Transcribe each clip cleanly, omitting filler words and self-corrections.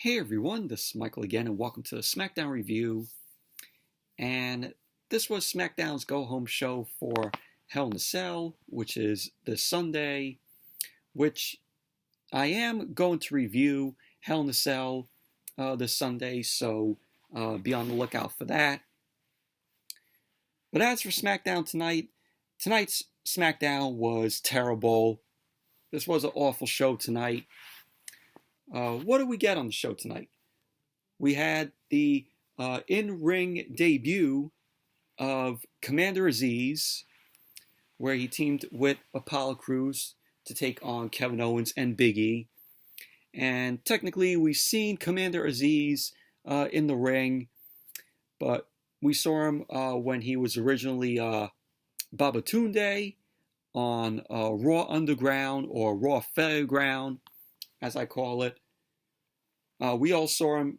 Hey everyone, this is Michael again, and welcome to the SmackDown review. And this was SmackDown's go-home show for Hell in a Cell, which is this Sunday, which I am going to review Hell in a Cell this Sunday, so be on the lookout for that. But as for SmackDown tonight, tonight's SmackDown was terrible. This was an awful show tonight. What did we get on the show tonight? We had the in-ring debut of Commander Azeez, where he teamed with Apollo Crews to take on Kevin Owens and Big E. And technically, we've seen Commander Azeez in the ring, but we saw him when he was originally Babatunde on Raw Underground, or Raw Fairground, as I call it. We all saw him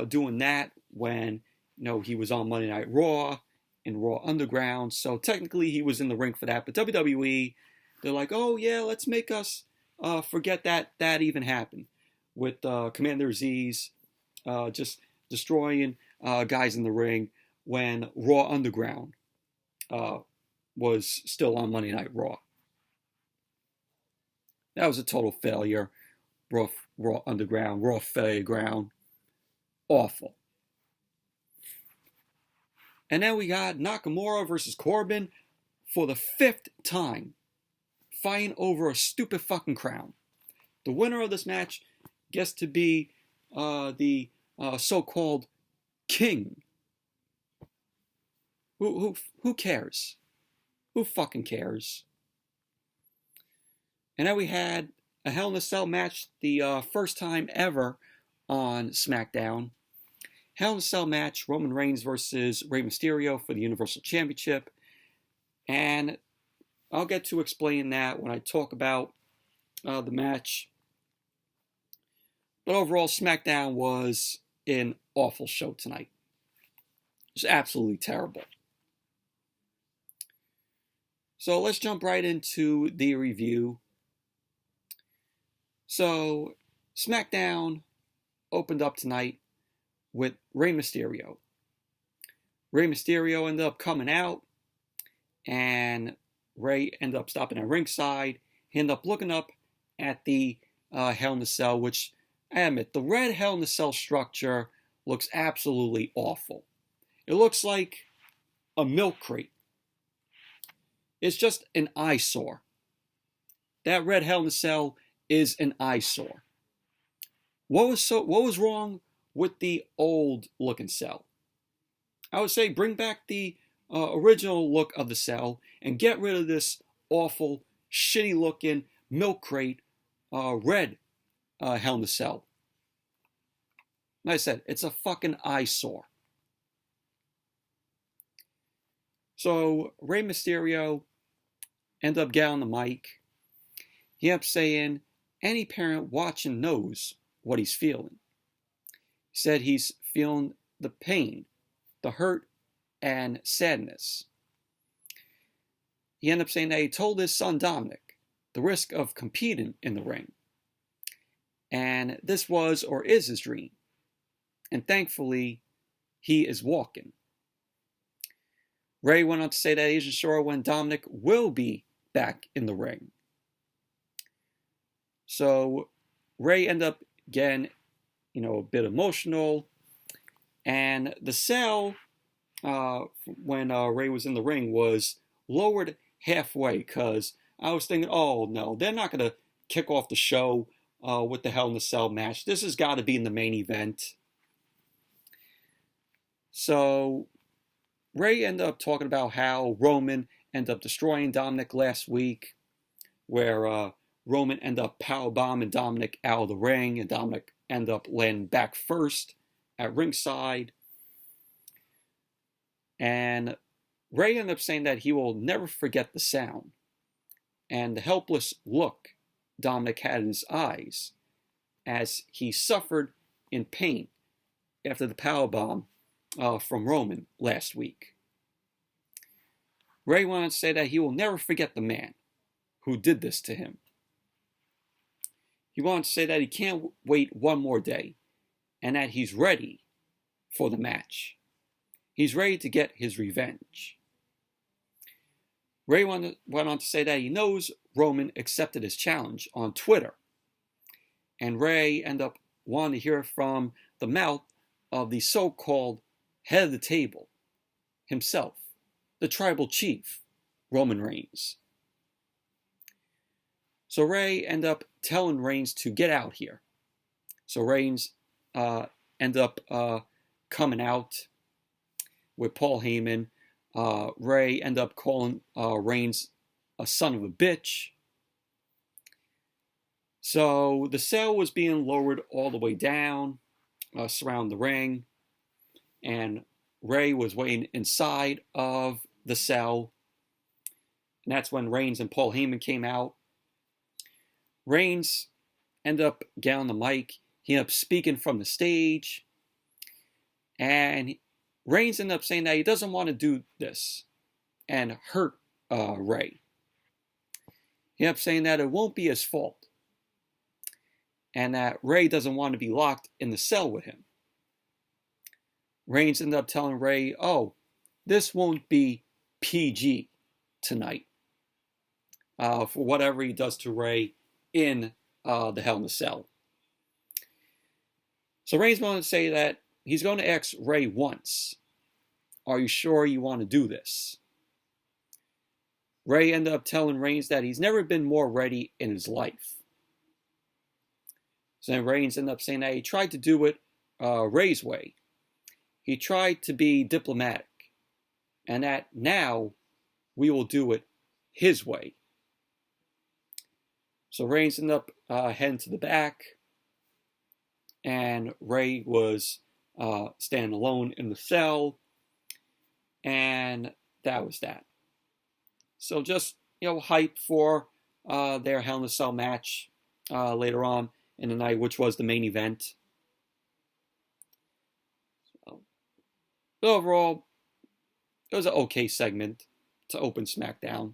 doing that when he was on Monday Night Raw and Raw Underground. So technically he was in the ring for that. But WWE, they're like, oh yeah, let's make us forget that even happened with Commander Azeez just destroying guys in the ring when Raw Underground was still on Monday Night Raw. That was a total failure. Raw Underground, Raw Fairground. Awful. And then we got Nakamura versus Corbin for the 5th time, fighting over a stupid fucking crown. The winner of this match gets to be the so-called king. Who cares? Who fucking cares? And then we had a Hell in a Cell match, the first time ever on SmackDown. Hell in a Cell match, Roman Reigns versus Rey Mysterio for the Universal Championship. And I'll get to explain that when I talk about the match. But overall, SmackDown was an awful show tonight. It was absolutely terrible. So let's jump right into the review. So, SmackDown opened up tonight with Rey Mysterio. Rey Mysterio ended up coming out, and Rey ended up stopping at ringside. He ended up looking up at the Hell in a Cell, which, I admit, the red Hell in a Cell structure looks absolutely awful. It looks like a milk crate. It's just an eyesore. That red Hell in a Cell is an eyesore. What was wrong with the old looking cell? I would say bring back the original look of the cell and get rid of this awful, shitty looking milk crate red Hell in a Cell. Like I said, it's a fucking eyesore. So Rey Mysterio ended up getting on the mic. He ended up saying, any parent watching knows what he's feeling. He said he's feeling the pain, the hurt, and sadness. He ended up saying that he told his son Dominic the risk of competing in the ring. And this was or is his dream. And thankfully, he is walking. Rey went on to say that he isn't sure when Dominic will be back in the ring. So Rey ended up getting, a bit emotional. And the cell, when Rey was in the ring, was lowered halfway. Because I was thinking, oh no, they're not going to kick off the show with the Hell in a Cell match. This has got to be in the main event. So Rey ended up talking about how Roman ended up destroying Dominic last week, where Roman ended up powerbombing Dominic out of the ring, and Dominic ended up landing back first at ringside. And Rey ended up saying that he will never forget the sound and the helpless look Dominic had in his eyes as he suffered in pain after the powerbomb from Roman last week. Rey wanted to say that he will never forget the man who did this to him. He wanted to say that he can't wait one more day and that he's ready for the match. He's ready to get his revenge. Rey went on to say that he knows Roman accepted his challenge on Twitter, and Rey ended up wanting to hear from the mouth of the so-called head of the table himself, the tribal chief, Roman Reigns. So Rey ended up telling Reigns to get out here. So Reigns ended up coming out with Paul Heyman. Rey ended up calling Reigns a son of a bitch. So the cell was being lowered all the way down, surround the ring, and Rey was waiting inside of the cell. And that's when Reigns and Paul Heyman came out. Reigns ended up getting on the mic. He ended up speaking from the stage. And Reigns ended up saying that he doesn't want to do this and hurt Rey. He ended up saying that it won't be his fault. And that Rey doesn't want to be locked in the cell with him. Reigns ended up telling Rey, oh, this won't be PG tonight. For whatever he does to Rey in the Hell in a Cell. So Reigns wanted to say that he's going to ask Rey once, are you sure you want to do this? Rey ended up telling Reigns that he's never been more ready in his life. So then Reigns ended up saying that he tried to do it Rey's way. He tried to be diplomatic. And that now we will do it his way. So Reigns ended up heading to the back. And Rey was standing alone in the cell. And that was that. So just, hype for their Hell in a Cell match later on in the night, which was the main event. But overall, it was an okay segment to open SmackDown.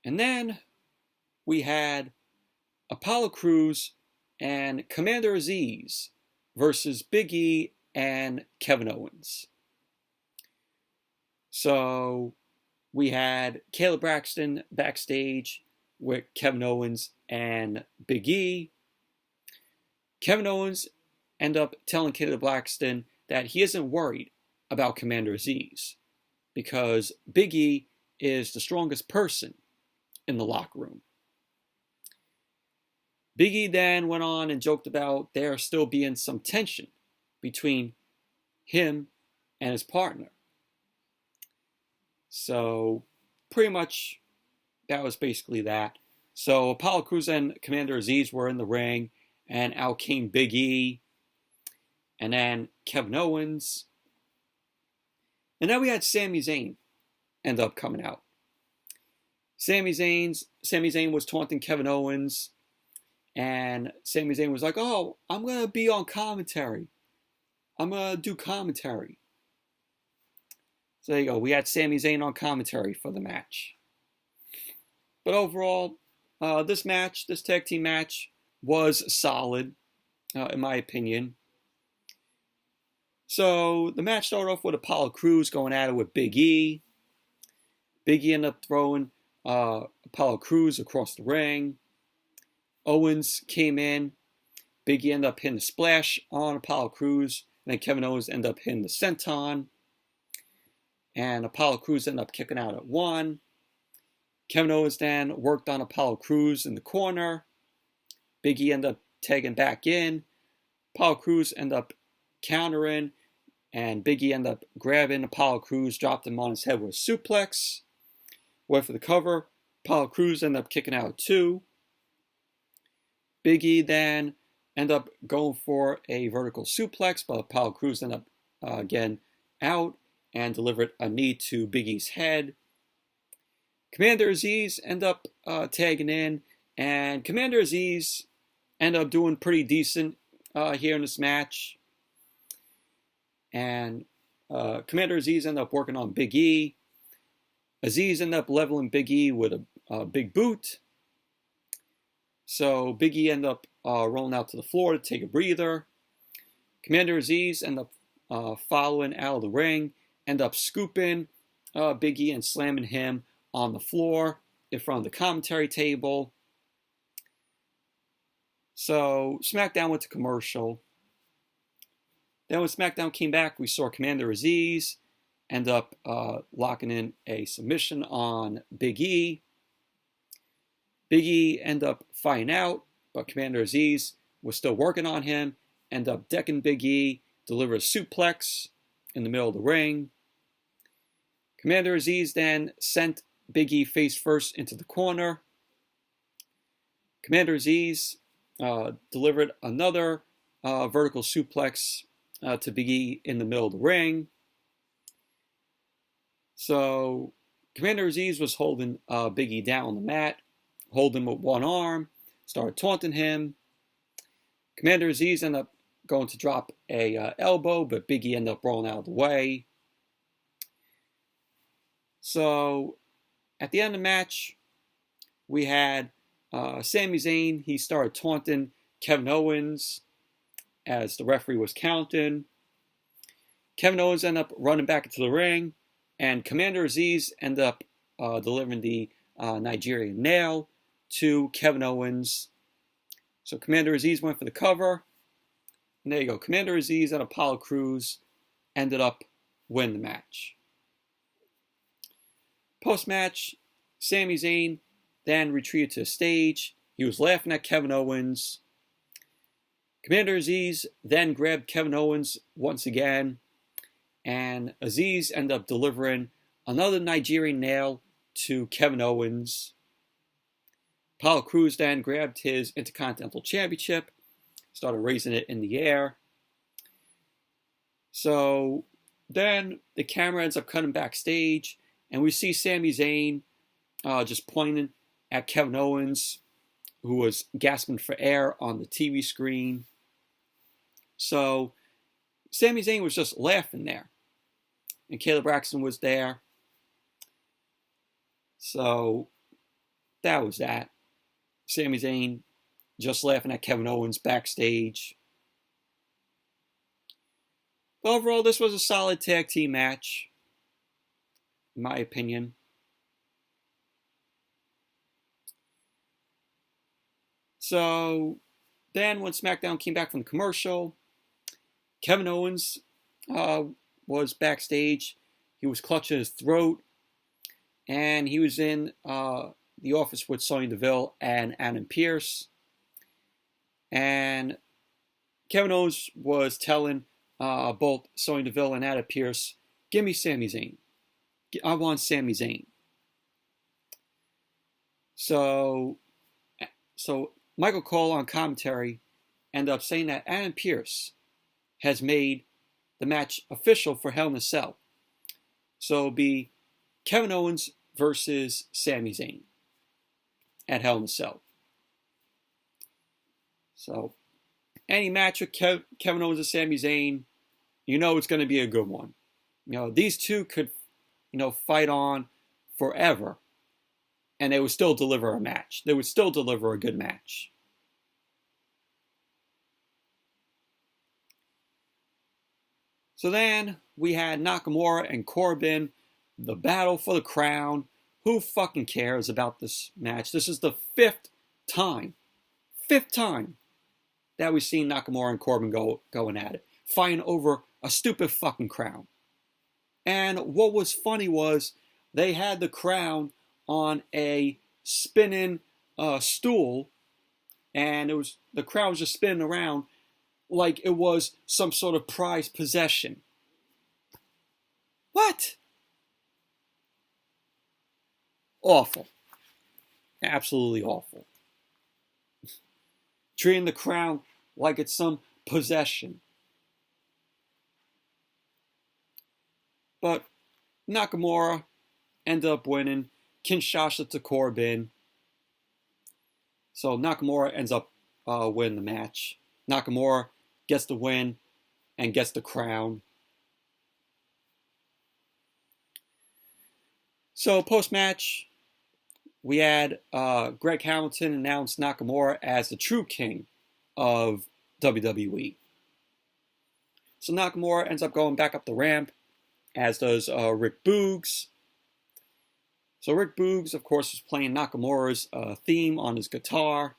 And then we had Apollo Crews and Commander Azeez versus Big E and Kevin Owens. So we had Kayla Braxton backstage with Kevin Owens and Big E. Kevin Owens ended up telling Kayla Braxton that he isn't worried about Commander Azeez because Big E is the strongest person in the locker room. Big E then went on and joked about there still being some tension between him and his partner. So pretty much that was basically that. So Apollo Crews and Commander Azeez were in the ring, and out came Big E, and then Kevin Owens. And then we had Sami Zayn end up coming out. Sami Zayn was taunting Kevin Owens, and Sami Zayn was like, oh, I'm going to be on commentary. I'm going to do commentary. So there you go. We had Sami Zayn on commentary for the match. But overall, this tag team match, was solid, in my opinion. So the match started off with Apollo Crews going at it with Big E. Big E ended up throwing Apollo Crews across the ring. Owens came in. Big E ended up hitting the splash on Apollo Crews. And then Kevin Owens ended up hitting the senton. And Apollo Crews ended up kicking out at 1. Kevin Owens then worked on Apollo Crews in the corner. Big E ended up tagging back in. Apollo Crews ended up countering. And Big E ended up grabbing Apollo Crews, dropped him on his head with a suplex. Went for the cover. Apollo Crews ended up kicking out at 2. Big E then ended up going for a vertical suplex, but Apollo Crews ended up getting out and delivered a knee to Big E's head. Commander Azeez ended up tagging in, and Commander Azeez ended up doing pretty decent here in this match. And Commander Azeez ended up working on Big E. Azeez ended up leveling Big E with a big boot. So Big E ended up rolling out to the floor to take a breather. Commander Azeez ended up following out of the ring, ended up scooping Big E and slamming him on the floor in front of the commentary table. So SmackDown went to commercial. Then when SmackDown came back, we saw Commander Azeez end up locking in a submission on Big E. Big E ended up fighting out, but Commander Azeez was still working on him, ended up decking Big E, delivered a suplex in the middle of the ring. Commander Azeez then sent Big E face first into the corner. Commander Azeez delivered another vertical suplex to Big E in the middle of the ring. So Commander Azeez was holding Big E down on the mat, holding him with one arm, started taunting him. Commander Azeez ended up going to drop a elbow, but Big E ended up rolling out of the way. So at the end of the match, we had Sami Zayn. He started taunting Kevin Owens as the referee was counting. Kevin Owens ended up running back into the ring, and Commander Azeez ended up delivering the Nigerian nail to Kevin Owens. So Commander Azeez went for the cover. And there you go. Commander Azeez and Apollo Crews ended up winning the match. Post-match, Sami Zayn then retreated to the stage. He was laughing at Kevin Owens. Commander Azeez then grabbed Kevin Owens once again, and Azeez ended up delivering another Nigerian nail to Kevin Owens. Apollo Crews then grabbed his Intercontinental Championship, started raising it in the air. So then the camera ends up cutting backstage, and we see Sami Zayn just pointing at Kevin Owens, who was gasping for air on the TV screen. So Sami Zayn was just laughing there. And Caleb Braxton was there. So that was that. Sami Zayn just laughing at Kevin Owens backstage. But overall, this was a solid tag team match, in my opinion. So then when SmackDown came back from the commercial, Kevin Owens was backstage. He was clutching his throat, and he was in the office with Sonya Deville and Adam Pearce. And Kevin Owens was telling both Sonya Deville and Adam Pearce, "Give me Sami Zayn. I want Sami Zayn." So Michael Cole on commentary ended up saying that Adam Pearce has made the match official for Hell in a Cell. So it'll be Kevin Owens versus Sami Zayn at Hell in a Cell. So any match with Kevin Owens and Sami Zayn, you know it's going to be a good one. You know, these two could, fight on forever, and they would still deliver a match. They would still deliver a good match. So then we had Nakamura and Corbin, the battle for the crown. Who fucking cares about this match? This is the fifth time that we've seen Nakamura and Corbin going at it, fighting over a stupid fucking crown. And what was funny was they had the crown on a spinning stool, and the crown was just spinning around like it was some sort of prized possession. What? Awful. Absolutely awful. Treating the crown like it's some possession. But Nakamura ended up winning. Kinshasa to Corbin. So Nakamura ends up winning the match. Nakamura gets the win and gets the crown. So post-match, we had Greg Hamilton announce Nakamura as the true king of WWE. So Nakamura ends up going back up the ramp, as does Rick Boogs. So Rick Boogs, of course, was playing Nakamura's theme on his guitar.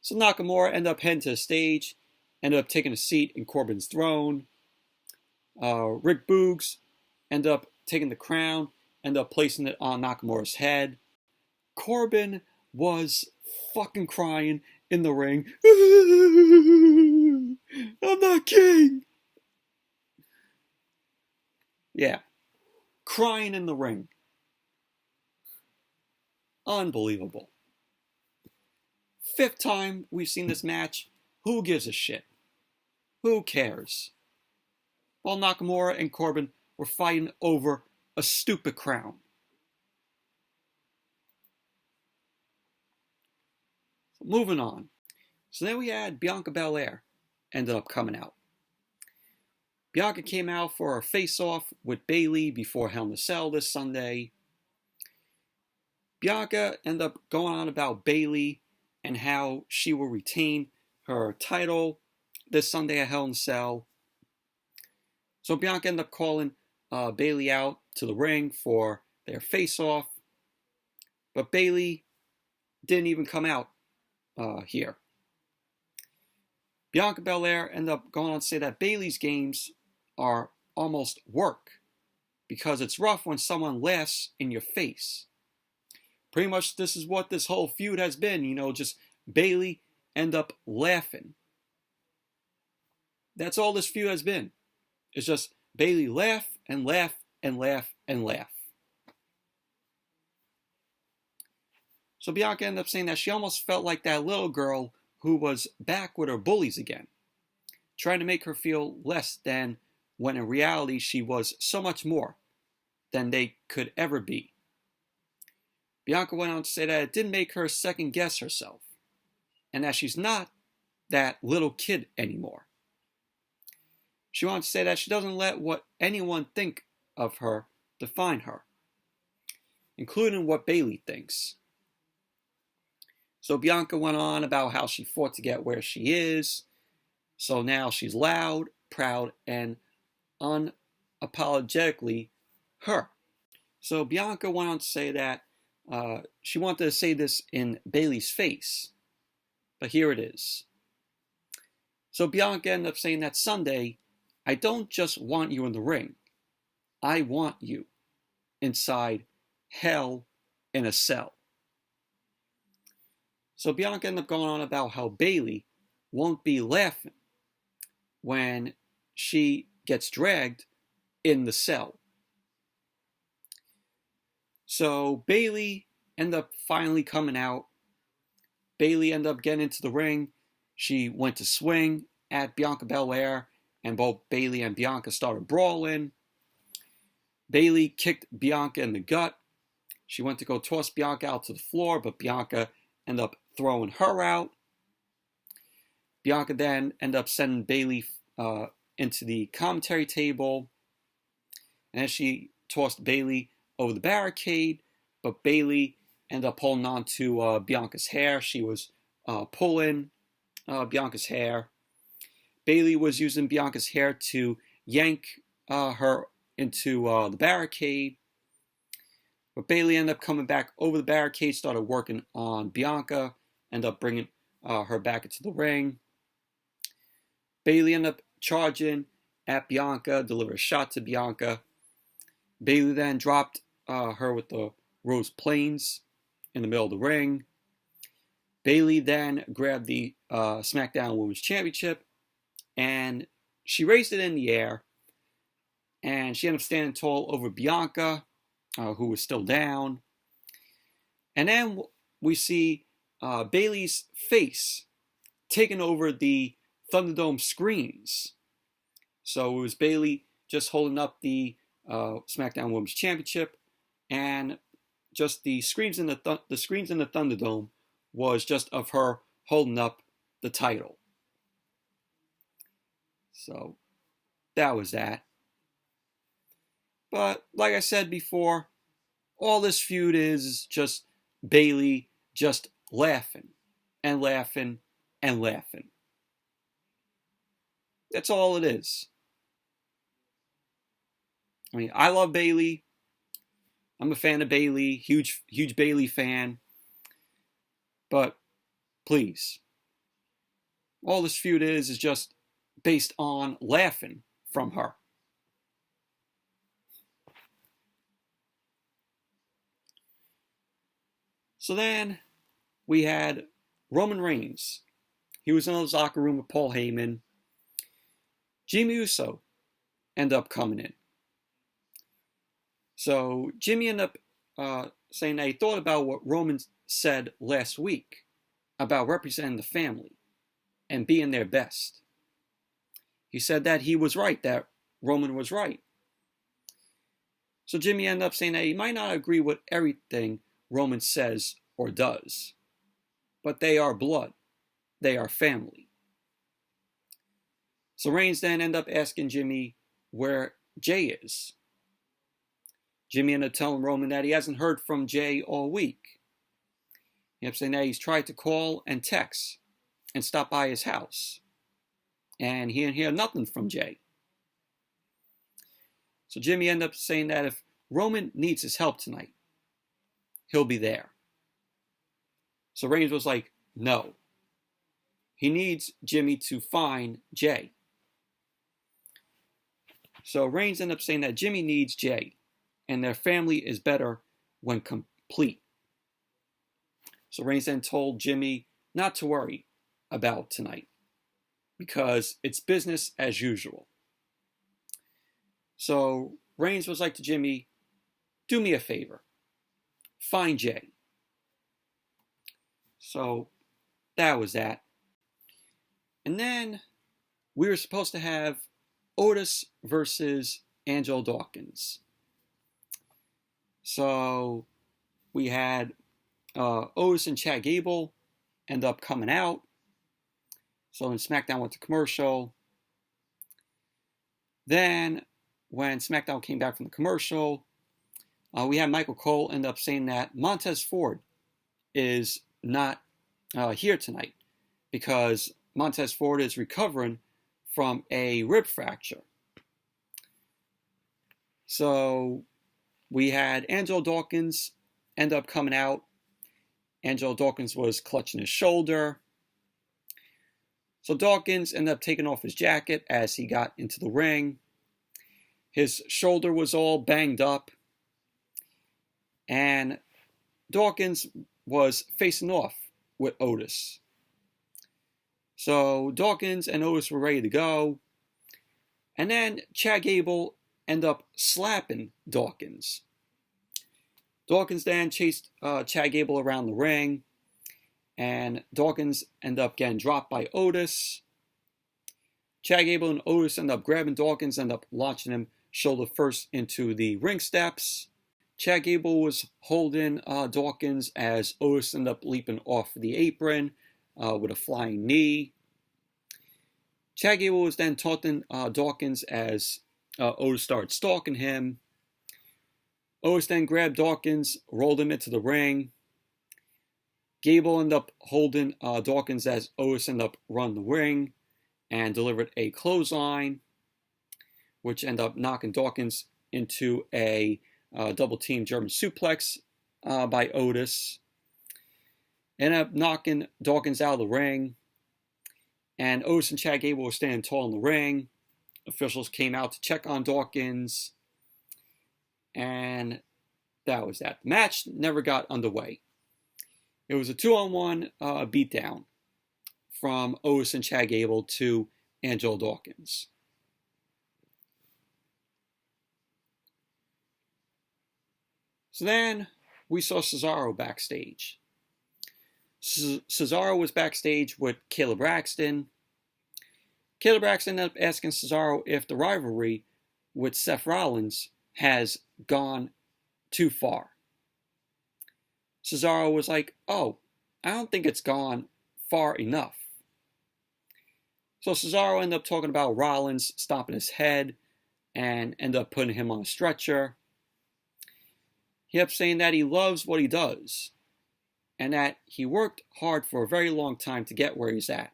So Nakamura ended up heading to the stage, ended up taking a seat in Corbin's throne. Rick Boogs ended up taking the crown, ended up placing it on Nakamura's head. Corbin was fucking crying in the ring. I'm not king. Yeah. Crying in the ring. Unbelievable. 5th time we've seen this match. Who gives a shit? Who cares? While Nakamura and Corbin were fighting over a stupid crown. So moving on. So then we had Bianca Belair ended up coming out. Bianca came out for a face-off with Bayley before Hell in a Cell this Sunday. Bianca ended up going on about Bayley and how she will retain her title this Sunday at Hell in a Cell. So Bianca ended up calling Bayley out to the ring for their face-off. But Bayley didn't even come out here. Bianca Belair ended up going on to say that Bayley's games are almost work because it's rough when someone laughs in your face. Pretty much this is what this whole feud has been, just Bayley end up laughing. That's all this feud has been. It's just Bayley laugh and laugh and laugh and laugh. So Bianca ended up saying that she almost felt like that little girl who was back with her bullies again, trying to make her feel less than when in reality she was so much more than they could ever be. Bianca went on to say that it didn't make her second guess herself, and that she's not that little kid anymore. She wanted to say that she doesn't let what anyone think of her define her, including what Bayley thinks. So Bianca went on about how she fought to get where she is, so now she's loud, proud, and unapologetically her. So Bianca went on to say that she wanted to say this in Bayley's face, but here it is. So Bianca ended up saying that Sunday, I don't just want you in the ring. I want you inside Hell in a Cell. So Bianca ended up going on about how Bayley won't be laughing when she gets dragged in the cell. So Bayley ended up finally coming out. Bayley ended up getting into the ring. She went to swing at Bianca Belair, and both Bayley and Bianca started brawling. Bayley kicked Bianca in the gut. She went to go toss Bianca out to the floor, but Bianca ended up throwing her out. Bianca then ended up sending Bayley into the commentary table, and then she tossed Bayley over the barricade, but Bayley ended up holding on to Bianca's hair. She was pulling Bianca's hair. Bayley was using Bianca's hair to yank her into the barricade, but Bayley ended up coming back over the barricade, started working on Bianca, ended up bringing her back into the ring. Bayley ended up charging at Bianca, delivered a shot to Bianca. Bayley then dropped her with the Rose Plains in the middle of the ring. Bayley then grabbed the SmackDown Women's Championship, and she raised it in the air, and she ended up standing tall over Bianca, who was still down. And then we see Bayley's face taking over the Thunderdome screens. So it was Bayley just holding up the SmackDown Women's Championship, and just the screens in the screens in the Thunderdome was just of her holding up the title. So that was that. But like I said before, All this feud is just Bayley just laughing and laughing and laughing. That's all it is. I mean, I love Bayley. I'm a fan of Bayley, huge Bayley fan. But please, all this feud is just based on laughing from her. So then we had Roman Reigns. He was in his locker room with Paul Heyman. Jimmy Uso ended up coming in. So Jimmy ended up saying that he thought about what Roman said last week about representing the family and being their best. He said that he was right, that Roman was right. So Jimmy ended up saying that he might not agree with everything Roman says or does, but they are blood. They are family. So Reigns then ended up asking Jimmy where Jay is. Jimmy ended up telling Roman that he hasn't heard from Jay all week. He ended up saying that he's tried to call and text and stop by his house, and he didn't hear nothing from Jay. So Jimmy ended up saying that if Roman needs his help tonight, he'll be there. So Reigns was like, no. He needs Jimmy to find Jay. So Reigns ended up saying that Jimmy needs Jay, and their family is better when complete. So Reigns then told Jimmy not to worry about tonight, because it's business as usual. So Reigns was like to Jimmy, do me a favor. Find Jay. So that was that. And then we were supposed to have Otis versus Angelo Dawkins. So we had Otis and Chad Gable end up coming out. So when SmackDown went to commercial, then when SmackDown came back from the commercial, we had Michael Cole end up saying that Montez Ford is not here tonight because Montez Ford is recovering from a rib fracture. So we had Angelo Dawkins end up coming out. Angelo Dawkins was clutching his shoulder. So Dawkins ended up taking off his jacket as he got into the ring. His shoulder was all banged up. And Dawkins was facing off with Otis. So Dawkins and Otis were ready to go. And then Chad Gable ended up slapping Dawkins. Dawkins then chased Chad Gable around the ring. And Dawkins ended up getting dropped by Otis. Chad Gable and Otis ended up grabbing Dawkins, ended up launching him shoulder first into the ring steps. Chad Gable was holding Dawkins as Otis ended up leaping off the apron with a flying knee. Chad Gable was then taunting Dawkins as Otis started stalking him. Otis then grabbed Dawkins, rolled him into the ring. Gable ended up holding Dawkins as Otis ended up running the ring and delivered a clothesline, which ended up knocking Dawkins into a double team German suplex by Otis. Ended up knocking Dawkins out of the ring. And Otis and Chad Gable were standing tall in the ring. Officials came out to check on Dawkins. And that was that. The match never got underway. It was a 2-on-1 beatdown from Otis and Chad Gable to Angelo Dawkins. So then we saw Cesaro backstage. Cesaro was backstage with Caleb Braxton. Caleb Braxton ended up asking Cesaro if the rivalry with Seth Rollins has gone too far. Cesaro was like, oh, I don't think it's gone far enough. So Cesaro ended up talking about Rollins stomping his head and ended up putting him on a stretcher. He He kept saying that he loves what he does and that he worked hard for a very long time to get where he's at.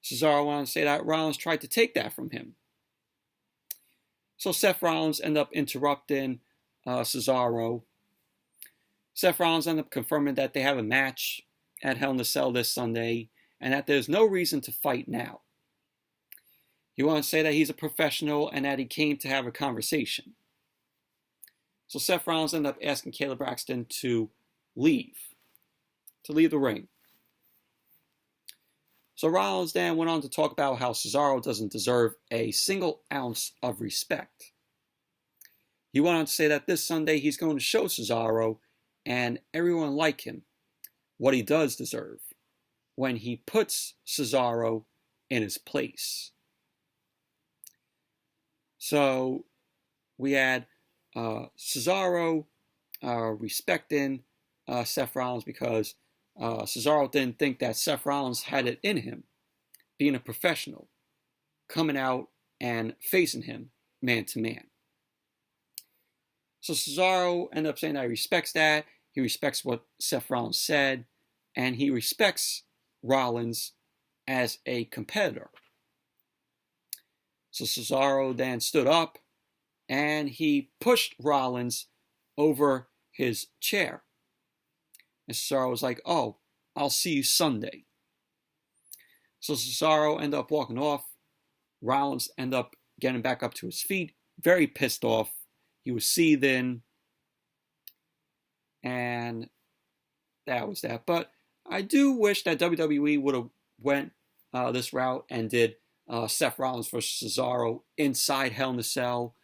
Cesaro wanted to say that Rollins tried to take that from him. So Seth Rollins ended up interrupting Cesaro. Seth Rollins ended up confirming that they have a match at Hell in a Cell this Sunday and that there's no reason to fight now. He wanted to say that he's a professional and that he came to have a conversation. So Seth Rollins ended up asking Caleb Braxton to leave the ring. So Rollins then went on to talk about how Cesaro doesn't deserve a single ounce of respect. He went on to say that this Sunday he's going to show Cesaro and everyone like him what he does deserve when he puts Cesaro in his place. So we had Cesaro respecting Seth Rollins because Cesaro didn't think that Seth Rollins had it in him, being a professional, coming out and facing him man to man. So Cesaro ended up saying that he respects that. He respects what Seth Rollins said, and he respects Rollins as a competitor. So Cesaro then stood up and he pushed Rollins over his chair. And Cesaro was like, "Oh, I'll see you Sunday." So Cesaro ended up walking off. Rollins ended up getting back up to his feet, very pissed off. He was seething. And that was that. But I do wish that WWE would have went this route and did Seth Rollins versus Cesaro inside Hell in a Cell.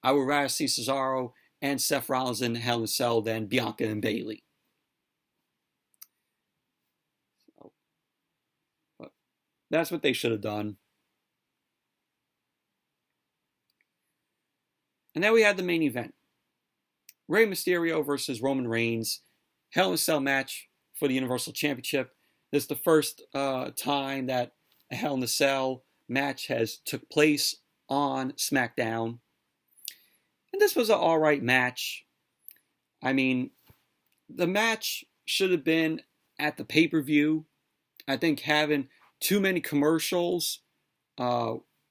I would rather see Cesaro and Seth Rollins in Hell in a Cell than Bianca and Bayley. But that's what they should have done. And then we had the main event. Rey Mysterio versus Roman Reigns. Hell in a Cell match for the Universal Championship. This is the first time that a Hell in a Cell match has took place on SmackDown. And this was an alright match. I mean, the match should have been at the pay-per-view. I think having too many commercials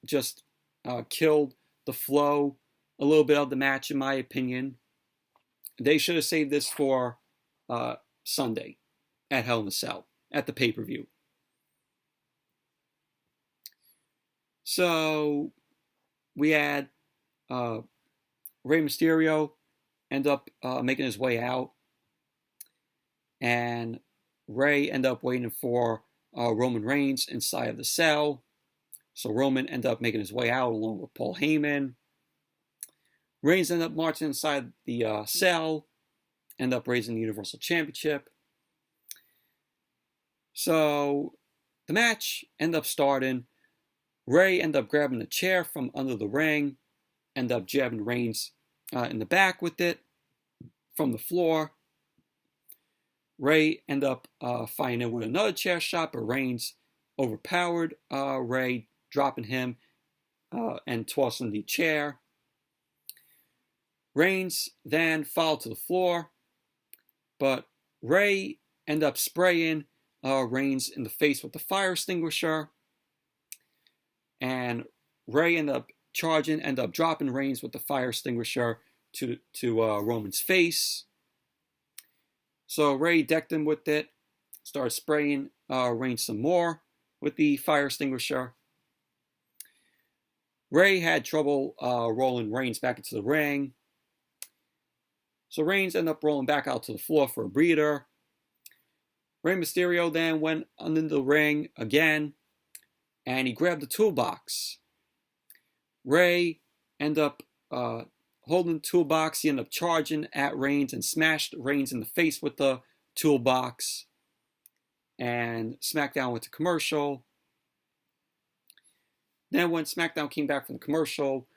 just killed the flow a little bit of the match, in my opinion. They should have saved this for Sunday at Hell in a Cell, at the pay-per-view. So we had Rey Mysterio end up making his way out, and Rey ended up waiting for Roman Reigns inside of the cell. So Roman ended up making his way out along with Paul Heyman. Reigns ended up marching inside the cell, ended up raising the Universal Championship. So the match ended up starting. Rey ended up grabbing a chair from under the ring, ended up jabbing Reigns in the back with it from the floor. Rey ended up fighting with another chair shot, but Reigns overpowered Rey, dropping him and tossing the chair. Reigns then fell to the floor, but Rey ended up spraying Reigns in the face with the fire extinguisher, and Rey ended up charging, ended up dropping Reigns with the fire extinguisher to Roman's face. So Rey decked him with it, started spraying Reigns some more with the fire extinguisher. Rey had trouble rolling Reigns back into the ring. So Reigns ended up rolling back out to the floor for a breather. Rey Mysterio then went under the ring again, and he grabbed the toolbox. Rey ended up holding the toolbox. He ended up charging at Reigns and smashed Reigns in the face with the toolbox. And SmackDown went to commercial. Then when SmackDown came back from the commercial,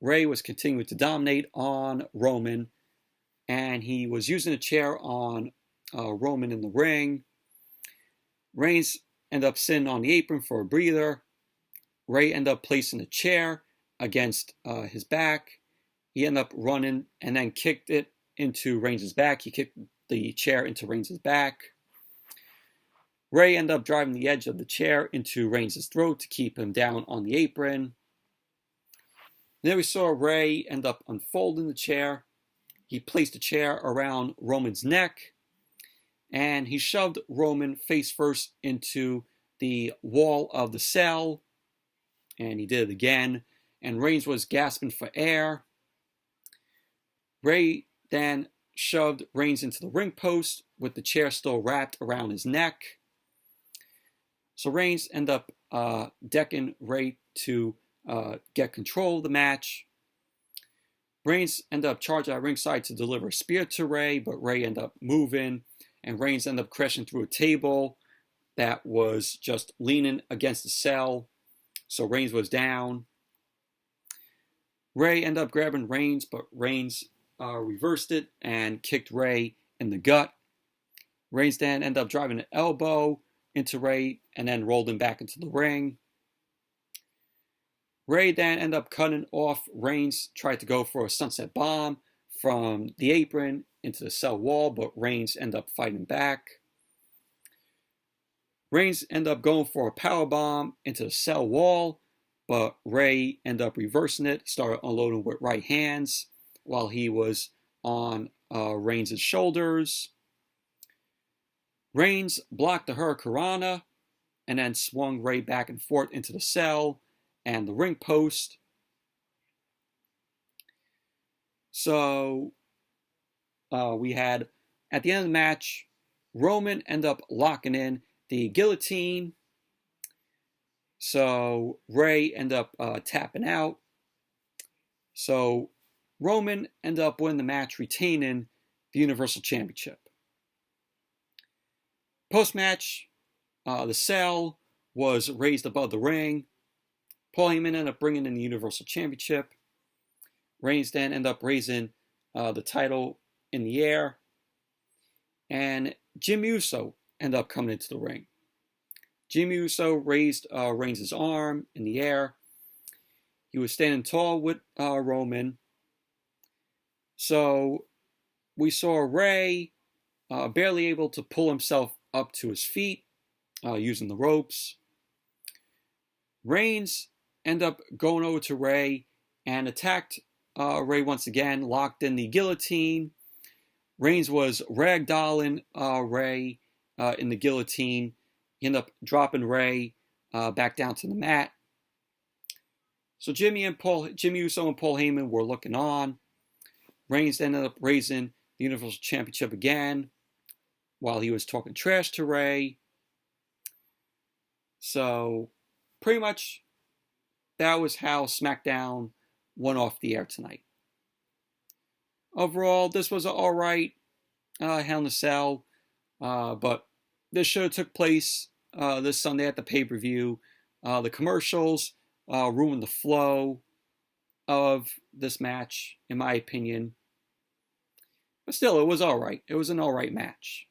Rey was continuing to dominate on Roman, and he was using a chair on Roman in the ring. Reigns ended up sitting on the apron for a breather. Rey ended up placing a chair against his back. He ended up running and then kicked it into Reigns' back. He kicked the chair into Reigns' back. Rey ended up driving the edge of the chair into Reigns' throat to keep him down on the apron. Then we saw Rey end up unfolding the chair. He placed the chair around Roman's neck, and he shoved Roman face first into the wall of the cell, and he did it again, and Reigns was gasping for air. Rey then shoved Reigns into the ring post with the chair still wrapped around his neck. So Reigns ended up decking Rey to get control of the match. Reigns ended up charging at ringside to deliver a spear to Rey, but Rey ended up moving, and Reigns ended up crashing through a table that was just leaning against the cell. So Reigns was down. Rey ended up grabbing Reigns, but Reigns reversed it and kicked Rey in the gut. Reigns then ended up driving an elbow into Rey and then rolled him back into the ring. Rey then ended up cutting off Reigns, tried to go for a sunset bomb from the apron into the cell wall, but Reigns ended up fighting back. Reigns ended up going for a power bomb into the cell wall, but Rey ended up reversing it. He started unloading with right hands while he was on Reigns' shoulders. Reigns blocked the Hurricanrana and then swung Rey back and forth into the cell and the ring post. So we had, at the end of the match, Roman ended up locking in the guillotine. So Rey ended up tapping out. So Roman ended up winning the match, retaining the Universal Championship. Post-match, the cell was raised above the ring. Paul Heyman ended up bringing in the Universal Championship. Reigns then ended up raising the title in the air. And Jim Uso ended up coming into the ring. Jim Uso raised Reigns' arm in the air. He was standing tall with Roman. So we saw Rey barely able to pull himself up to his feet using the ropes. Reigns ended up going over to Rey and attacked Rey once again, locked in the guillotine. Reigns was ragdolling Rey in the guillotine. He ended up dropping Rey back down to the mat. So Jimmy Uso and Paul Heyman were looking on. Reigns ended up raising the Universal Championship again while he was talking trash to Rey. So pretty much that was how SmackDown went off the air tonight. Overall, this was an alright Hell in a Cell, but this show took place this Sunday at the pay-per-view. The commercials ruined the flow of this match, in my opinion. But still, it was alright. It was an alright match.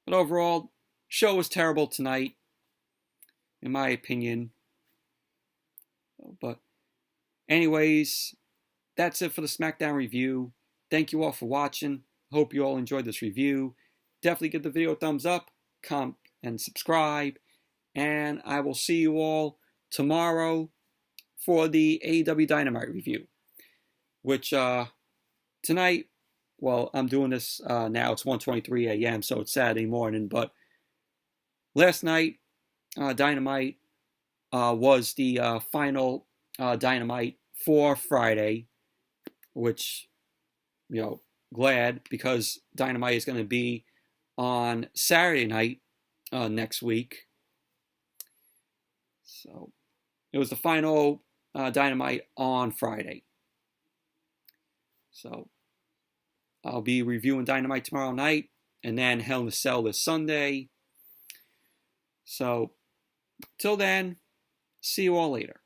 But overall, show was terrible tonight, in my opinion. But anyways, that's it for the SmackDown review. Thank you all for watching. Hope you all enjoyed this review. Definitely give the video a thumbs up, comment, and subscribe. And I will see you all tomorrow for the AEW Dynamite review. Which tonight, well, I'm doing this now. It's 1:23 a.m., so it's Saturday morning. But last night, Dynamite was the final Dynamite for Friday, which, you know, glad, because Dynamite is going to be on Saturday night next week. So it was the final Dynamite on Friday. So I'll be reviewing Dynamite tomorrow night, and then Hell in a Cell this Sunday. So till then, see you all later.